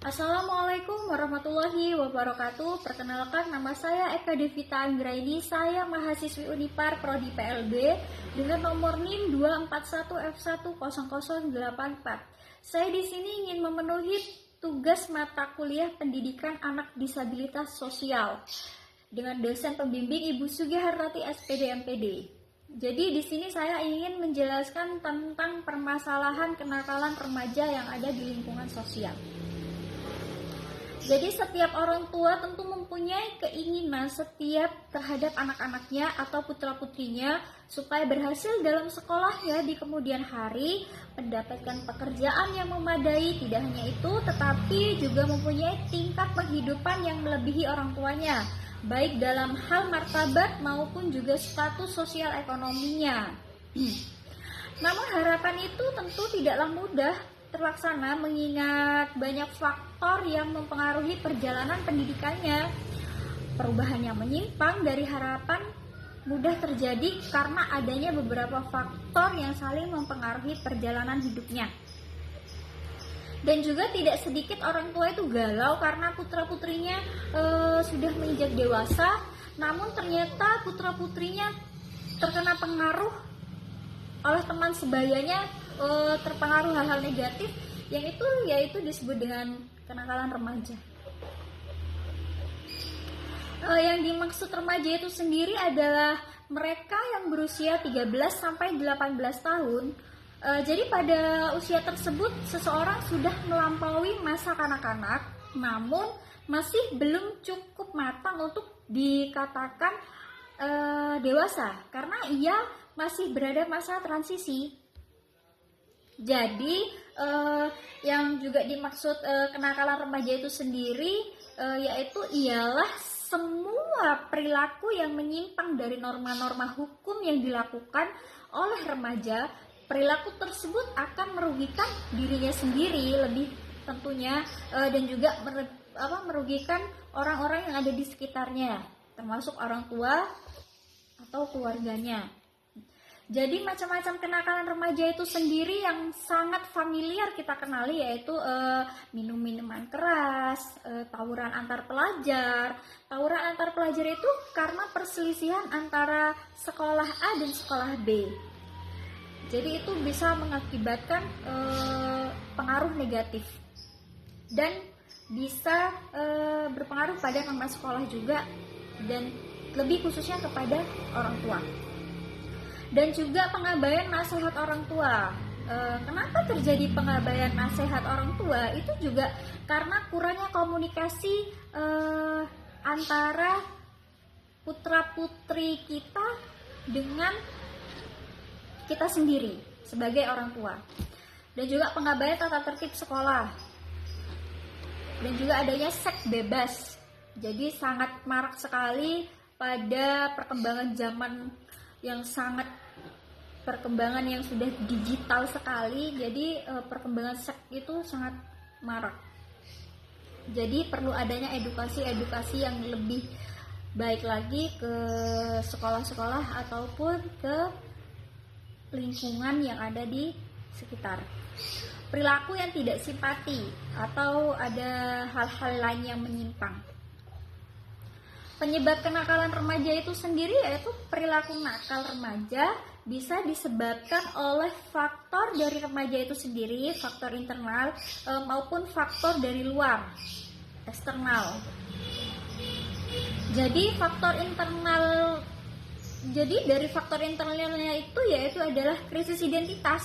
Assalamualaikum warahmatullahi wabarakatuh. Perkenalkan, nama saya Eka Devita Anggraini. Saya mahasiswi Unipar Prodi PLB dengan nomor NIM 241F10084. Saya di sini ingin memenuhi tugas mata kuliah pendidikan anak disabilitas sosial dengan dosen pembimbing Ibu Sugihartati SPD MPD. Jadi di sini saya ingin menjelaskan tentang permasalahan kenakalan remaja yang ada di lingkungan sosial. Jadi setiap orang tua tentu mempunyai keinginan setiap terhadap anak-anaknya atau putra-putrinya supaya berhasil dalam sekolahnya di kemudian hari, mendapatkan pekerjaan yang memadai. Tidak hanya itu, tetapi juga mempunyai tingkat penghidupan yang melebihi orang tuanya, baik dalam hal martabat maupun juga status sosial ekonominya. Namun harapan itu tentu tidaklah mudah terlaksana mengingat banyak faktor yang mempengaruhi perjalanan pendidikannya. Perubahan yang menyimpang dari harapan mudah terjadi karena adanya beberapa faktor yang saling mempengaruhi perjalanan hidupnya. Dan juga tidak sedikit orang tua itu galau karena putra-putrinya sudah menginjak dewasa, namun ternyata putra-putrinya terkena pengaruh oleh teman sebayanya, terpengaruh hal-hal negatif yaitu disebut dengan kenakalan remaja. Yang dimaksud remaja itu sendiri adalah mereka yang berusia 13 sampai 18 tahun. Jadi pada usia tersebut seseorang sudah melampaui masa kanak-kanak, namun masih belum cukup matang untuk dikatakan dewasa karena ia masih berada masa transisi. Jadi yang juga dimaksud kenakalan remaja itu sendiri yaitu ialah semua perilaku yang menyimpang dari norma-norma hukum yang dilakukan oleh remaja. Perilaku tersebut akan merugikan dirinya sendiri lebih tentunya, dan juga merugikan orang-orang yang ada di sekitarnya, termasuk orang tua atau keluarganya. Jadi macam-macam kenakalan remaja itu sendiri yang sangat familiar kita kenali yaitu minum minuman keras, tawuran antar pelajar. Tawuran antar pelajar itu karena perselisihan antara sekolah A dan sekolah B. Jadi itu bisa mengakibatkan pengaruh negatif dan bisa berpengaruh pada nama sekolah juga, dan lebih khususnya kepada orang tua. Dan juga pengabaian nasihat orang tua. Kenapa terjadi pengabaian nasihat orang tua? Itu juga karena kurangnya komunikasi antara putra-putri kita dengan kita sendiri sebagai orang tua. Dan juga pengabaian tata tertib sekolah. Dan juga adanya seks bebas. Jadi sangat marak sekali pada perkembangan zaman yang perkembangan yang sudah digital sekali. Jadi perkembangan seks itu sangat marak. Jadi perlu adanya edukasi yang lebih baik lagi ke sekolah-sekolah ataupun ke lingkungan yang ada di sekitar. Perilaku yang tidak simpati atau ada hal-hal lain yang menyimpang. Penyebab kenakalan remaja itu sendiri yaitu perilaku nakal remaja bisa disebabkan oleh faktor dari remaja itu sendiri, faktor internal maupun faktor dari luar, eksternal. Jadi dari faktor internalnya itu yaitu adalah krisis identitas.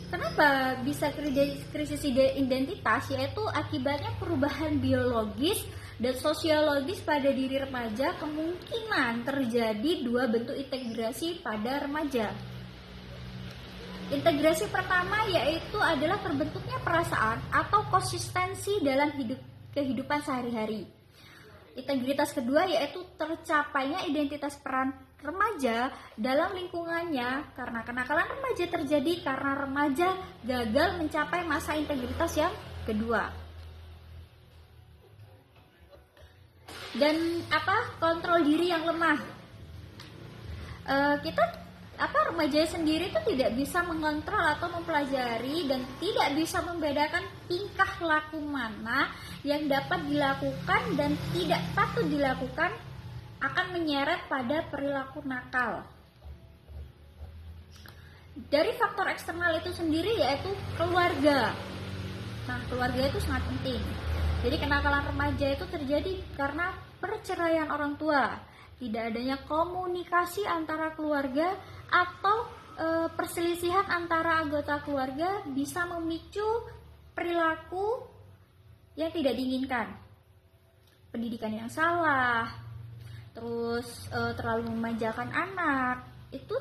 Kenapa bisa krisis identitas? Yaitu akibatnya perubahan biologis dan sosiologis pada diri remaja. Kemungkinan terjadi dua bentuk integrasi pada remaja. Integrasi pertama yaitu adalah terbentuknya perasaan atau konsistensi dalam kehidupan sehari-hari. Integritas kedua yaitu tercapainya identitas peran remaja dalam lingkungannya, karena kenakalan remaja terjadi karena remaja gagal mencapai masa integritas yang kedua. Dan kontrol diri yang lemah. Kita remaja sendiri itu tidak bisa mengontrol atau mempelajari dan tidak bisa membedakan tingkah laku mana yang dapat dilakukan dan tidak patut dilakukan, akan menyeret pada perilaku nakal. Dari faktor eksternal itu sendiri yaitu keluarga. Nah, keluarga itu sangat penting. Jadi kenakalan remaja itu terjadi karena perceraian orang tua, tidak adanya komunikasi antara keluarga, atau perselisihan antara anggota keluarga bisa memicu perilaku yang tidak diinginkan. Pendidikan yang salah, terus terlalu memanjakan anak, itu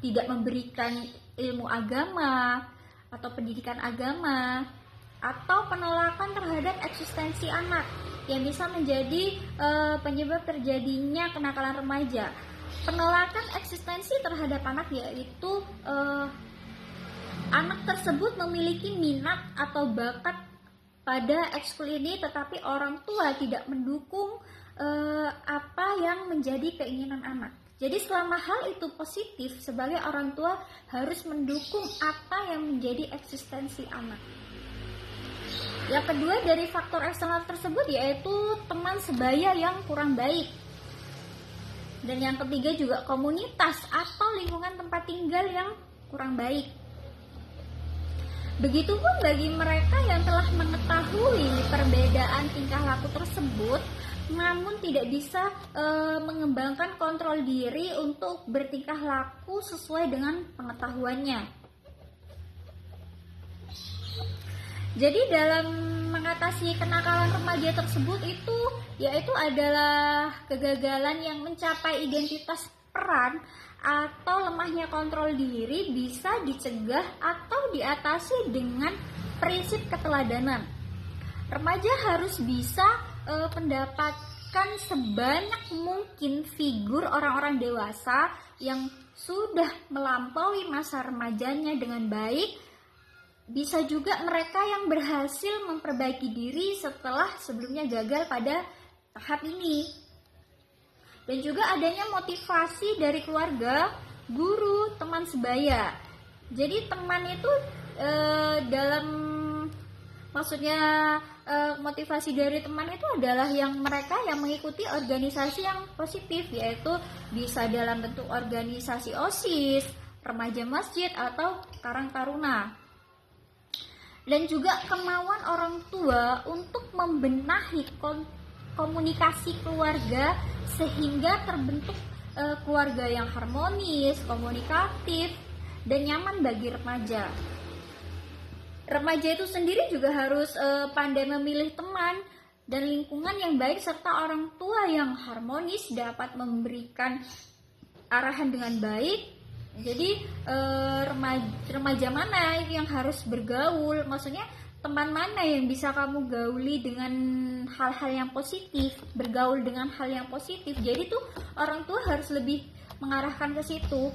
tidak memberikan ilmu agama atau pendidikan agama, atau penolakan terhadap eksistensi anak yang bisa menjadi penyebab terjadinya kenakalan remaja. Penolakan eksistensi terhadap anak yaitu anak tersebut memiliki minat atau bakat pada ekskul ini, tetapi orang tua tidak mendukung apa yang menjadi keinginan anak. Jadi selama hal itu positif, sebagai orang tua harus mendukung apa yang menjadi eksistensi anak. Yang kedua dari faktor eksternal tersebut yaitu teman sebaya yang kurang baik. Dan yang ketiga juga komunitas atau lingkungan tempat tinggal yang kurang baik. Begitupun bagi mereka yang telah mengetahui perbedaan tingkah laku tersebut, namun tidak bisa mengembangkan kontrol diri untuk bertingkah laku sesuai dengan pengetahuannya. Jadi dalam mengatasi kenakalan remaja tersebut itu yaitu adalah kegagalan yang mencapai identitas peran atau lemahnya kontrol diri bisa dicegah atau diatasi dengan prinsip keteladanan. Remaja harus bisa mendapatkan sebanyak mungkin figur orang-orang dewasa yang sudah melampaui masa remajanya dengan baik. Bisa juga mereka yang berhasil memperbaiki diri setelah sebelumnya gagal pada tahap ini. Dan juga adanya motivasi dari keluarga, guru, teman sebaya. Jadi teman itu motivasi dari teman itu adalah yang mereka yang mengikuti organisasi yang positif, yaitu bisa dalam bentuk organisasi OSIS, remaja masjid, atau Karang Taruna. Dan juga kemauan orang tua untuk membenahi komunikasi keluarga sehingga terbentuk keluarga yang harmonis, komunikatif, dan nyaman bagi remaja. Remaja itu sendiri juga harus pandai memilih teman dan lingkungan yang baik, serta orang tua yang harmonis dapat memberikan arahan dengan baik. Jadi remaja mana yang harus bergaul, maksudnya teman mana yang bisa kamu gauli dengan hal-hal yang positif, bergaul dengan hal yang positif. Jadi tuh orang tua harus lebih mengarahkan ke situ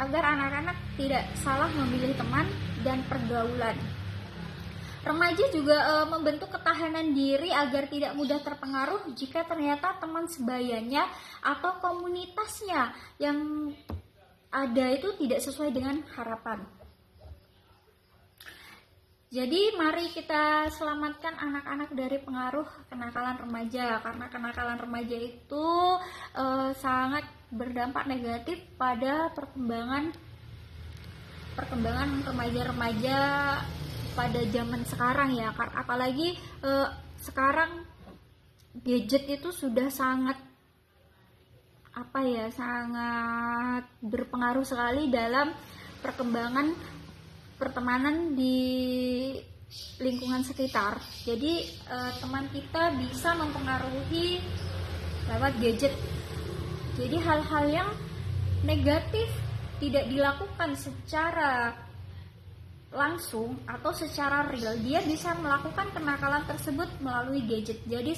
agar anak-anak tidak salah memilih teman dan pergaulan. Remaja juga membentuk ketahanan diri agar tidak mudah terpengaruh jika ternyata teman sebayanya atau komunitasnya yang ada itu tidak sesuai dengan harapan. Jadi mari kita selamatkan anak-anak dari pengaruh kenakalan remaja, karena kenakalan remaja itu sangat berdampak negatif pada perkembangan remaja-remaja pada zaman sekarang ya. Apalagi sekarang gadget itu sudah sangat sangat berpengaruh sekali dalam perkembangan pertemanan di lingkungan sekitar. Jadi teman kita bisa mempengaruhi lewat gadget. Jadi hal-hal yang negatif tidak dilakukan secara langsung atau secara real, dia bisa melakukan kenakalan tersebut melalui gadget. Jadi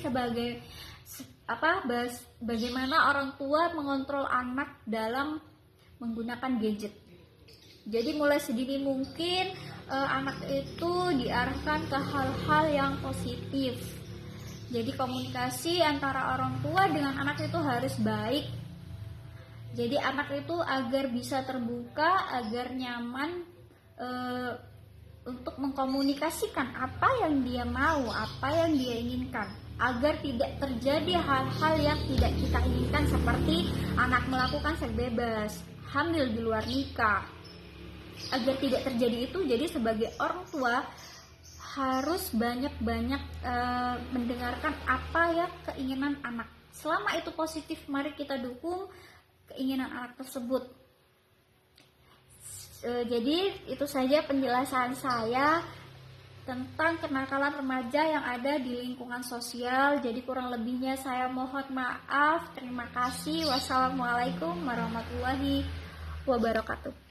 bagaimana orang tua mengontrol anak dalam menggunakan gadget. Jadi mulai sedini mungkin anak itu diarahkan ke hal-hal yang positif. Jadi komunikasi antara orang tua dengan anak itu harus baik. Jadi anak itu agar bisa terbuka, agar nyaman untuk mengkomunikasikan apa yang dia mau, apa yang dia inginkan, agar tidak terjadi hal-hal yang tidak kita inginkan seperti anak melakukan seks bebas, hamil di luar nikah. Agar tidak terjadi itu, jadi sebagai orang tua harus banyak-banyak mendengarkan apa ya keinginan anak. Selama itu positif, mari kita dukung keinginan anak tersebut. Jadi itu saja penjelasan saya tentang kenakalan remaja yang ada di lingkungan sosial. Jadi kurang lebihnya saya mohon maaf. Terima kasih. Wassalamualaikum warahmatullahi wabarakatuh.